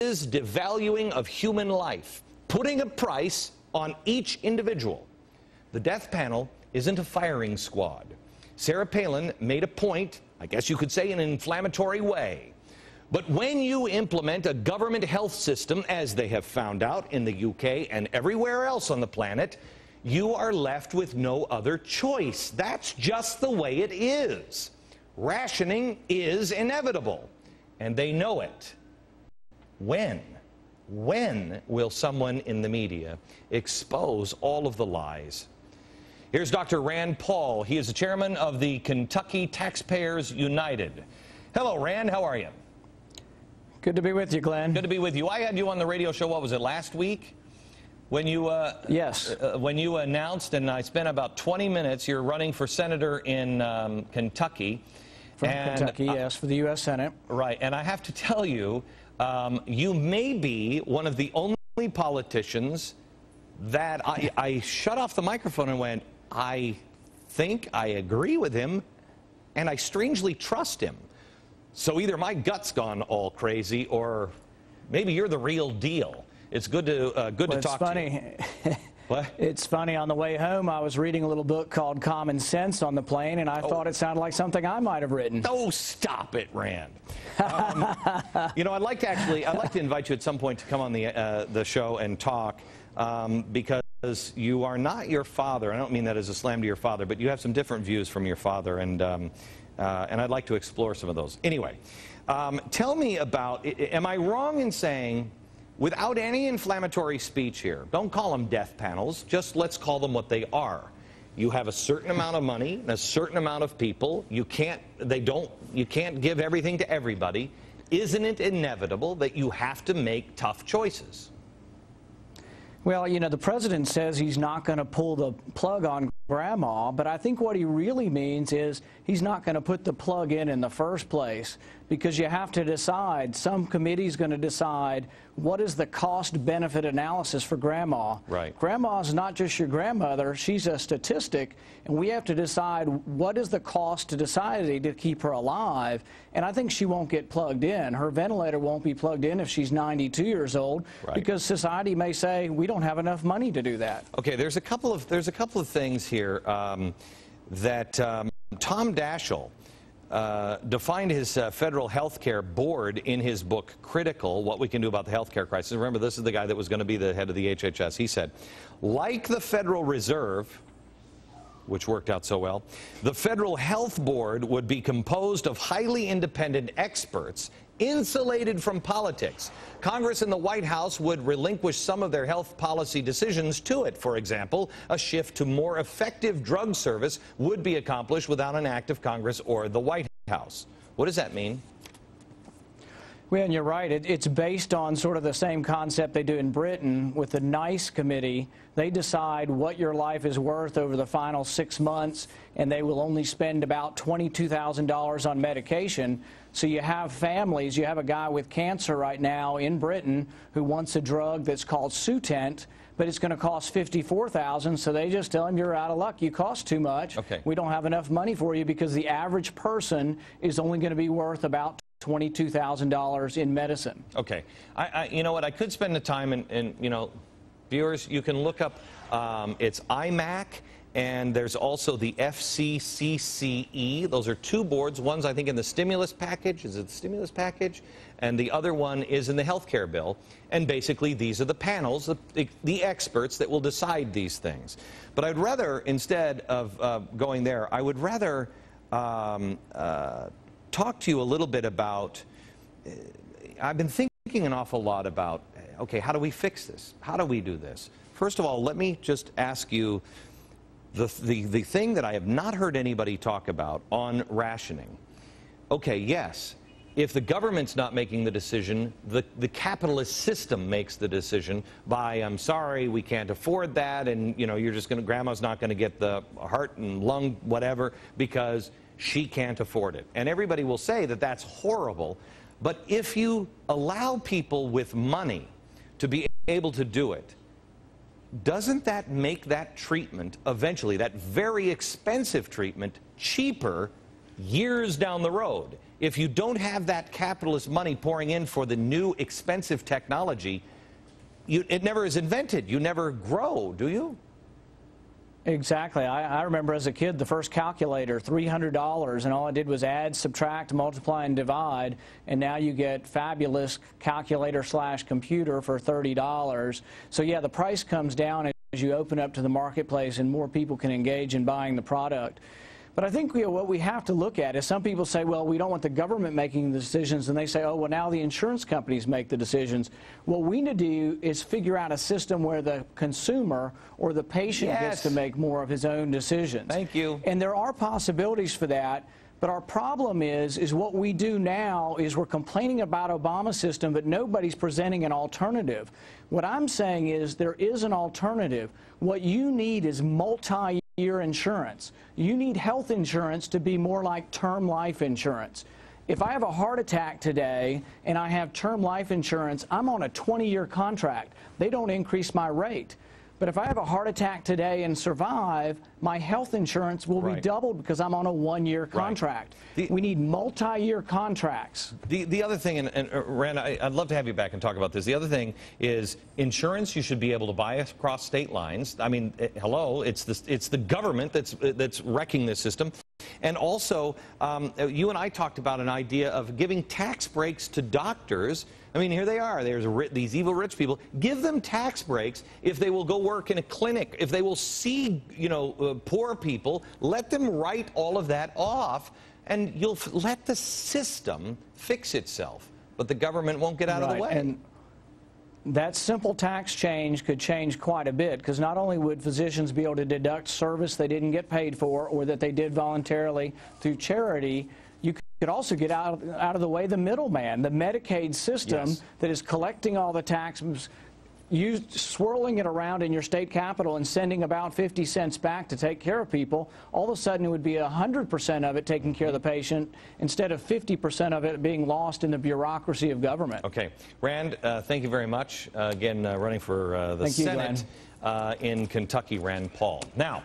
is devaluing of human life, putting a price on each individual. The death panel isn't a firing squad. Sarah Palin made a point, I guess you could say in an inflammatory way. But when you implement a government health system, as they have found out in the UK and everywhere else on the planet, you are left with no other choice. That's just the way it is. Rationing is inevitable, and they know it. When will someone in the media expose all of the lies? Here's Dr. Rand Paul. He is the chairman of the Kentucky Taxpayers United. Hello, Rand. How are you? Good to be with you, Glenn. Good to be with you. I had you on the radio show, what was it, last week? When you, yes. When you announced, and I spent about 20 minutes, you're running for senator in Kentucky. From Kentucky, yes, for the U.S. Senate. Right, and I have to tell you, you may be one of the only politicians that I shut off the microphone and went, I think I agree with him, and I strangely trust him. So either my gut's gone all crazy, or maybe you're the real deal. It's good to talk to you. What? It's funny, on the way home, I was reading a little book called Common Sense on the plane, and I thought it sounded like something I might have written. Oh, stop it, Rand. You know, I'd like to invite you at some point to come on the show and talk, because you are not your father. I don't mean that as a slam to your father, but you have some different views from your father, and I'd like to explore some of those. Anyway, tell me about, am I wrong in saying, without any inflammatory speech here, don't call them death panels, just let's call them what they are. You have a certain amount of money and a certain amount of people. You can't give everything to everybody. Isn't it inevitable that you have to make tough choices? Well, you know, the president says he's not going to pull the plug on Grandma, but I think what he really means is he's not going to put the plug in the first place, because you have to decide. Some committee's going to decide what is the cost-benefit analysis for Grandma. Right. Grandma's not just your grandmother, she's a statistic, and we have to decide what is the cost to society to keep her alive, and I think she won't get plugged in. Her ventilator won't be plugged in if she's 92 years old, right, because society may say we don't have enough money to do that. Okay, there's a couple of things here that Tom Daschle defined his federal health care board in his book Critical, What We Can Do About the Health Care Crisis. Remember, this is the guy that was going to be the head of the HHS. He said, like the Federal Reserve, which worked out so well, the Federal Health Board would be composed of highly independent experts insulated from politics. Congress and the White House would relinquish some of their health policy decisions to it. For example, a shift to more effective drug service would be accomplished without an act of Congress or the White House. What does that mean? Well, and you're right. It's based on sort of the same concept they do in Britain with the NICE committee. They decide what your life is worth over the final 6 months, and they will only spend about $22,000 on medication. So you have families. You have a guy with cancer right now in Britain who wants a drug that's called Sutent, but it's going to cost $54,000, so they just tell him, you're out of luck, you cost too much. Okay. We don't have enough money for you, because the average person is only going to be worth about $22,000 in medicine. Okay. You know what, I could spend the time, and you know, viewers, you can look up, it's IMAC, and there's also the FCCCE. Those are two boards. One's, I think, in the stimulus package. Is it the stimulus package? And the other one is in the health care bill. And basically, these are the panels, the experts that will decide these things. But I'd rather, instead of going there, I would rather talk to you a little bit about, I've been thinking an awful lot about, okay, how do we fix this? How do we do this? First of all, let me just ask you the thing that I have not heard anybody talk about on rationing. Okay, yes, if the government's not making the decision, the capitalist system makes the decision by, I'm sorry, we can't afford that, and you know, you're just going to, grandma's not going to get the heart and lung whatever because she can't afford it. And everybody will say that that's horrible, but if you allow people with money to be able to do it, doesn't that make that treatment eventually, that very expensive treatment, cheaper years down the road. If you don't have that capitalist money pouring in for the new expensive technology, it never is invented. You never grow, do you? Exactly. I remember as a kid the first calculator, $300, and all I did was add, subtract, multiply, and divide, and now you get fabulous calculator/computer for $30. So yeah, the price comes down as you open up to the marketplace and more people can engage in buying the product. But I think what we have to look at is some people say, well, we don't want the government making the decisions, and they say, oh, well, now the insurance companies make the decisions. What we need to do is figure out a system where the consumer or the patient gets to make more of his own decisions. Thank you. And there are possibilities for that. But our problem is what we do now is we're complaining about Obama's system, but nobody's presenting an alternative. What I'm saying is there is an alternative. What you need is multi-year insurance. You need health insurance to be more like term life insurance. If I have a heart attack today and I have term life insurance, I'm on a 20-year contract. They don't increase my rate. But if I have a heart attack today and survive, my health insurance will be doubled because I'm on a one-year contract. We need multi-year contracts. The other thing, and Rand, I'd love to have you back and talk about this. The other thing is insurance you should be able to buy across state lines. I mean, hello, it's the government that's wrecking this system. And also, you and I talked about an idea of giving tax breaks to doctors. I mean, here they are. There's these evil rich people. Give them tax breaks if they will go work in a clinic, if they will see, poor people. Let them write all of that off, and you'll let the system fix itself. But the government won't get out of the way. And that simple tax change could change quite a bit, because not only would physicians be able to deduct service they didn't get paid for or that they did voluntarily through charity, you could also get out of the way the middleman, the Medicaid system that is collecting all the taxes, swirling it around in your state capital and sending about 50 cents back to take care of people. All of a sudden it would be 100% of it taking care of the patient instead of 50% of it being lost in the bureaucracy of government. Okay. Rand, thank you very much. Again, running for the Senate in Kentucky, Rand Paul. Now,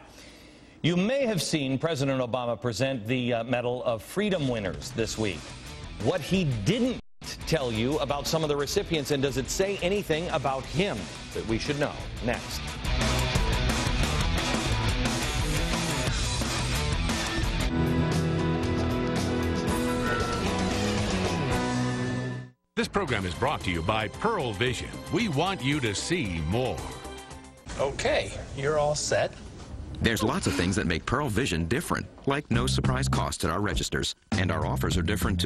you may have seen President Obama present the Medal of Freedom winners this week. What he didn't tell you about some of the recipients, and does it say anything about him that we should know? Next. This program is brought to you by Pearl Vision. We want you to see more. Okay, you're all set. There's lots of things that make Pearl Vision different, like no surprise cost at our registers, and our offers are different too.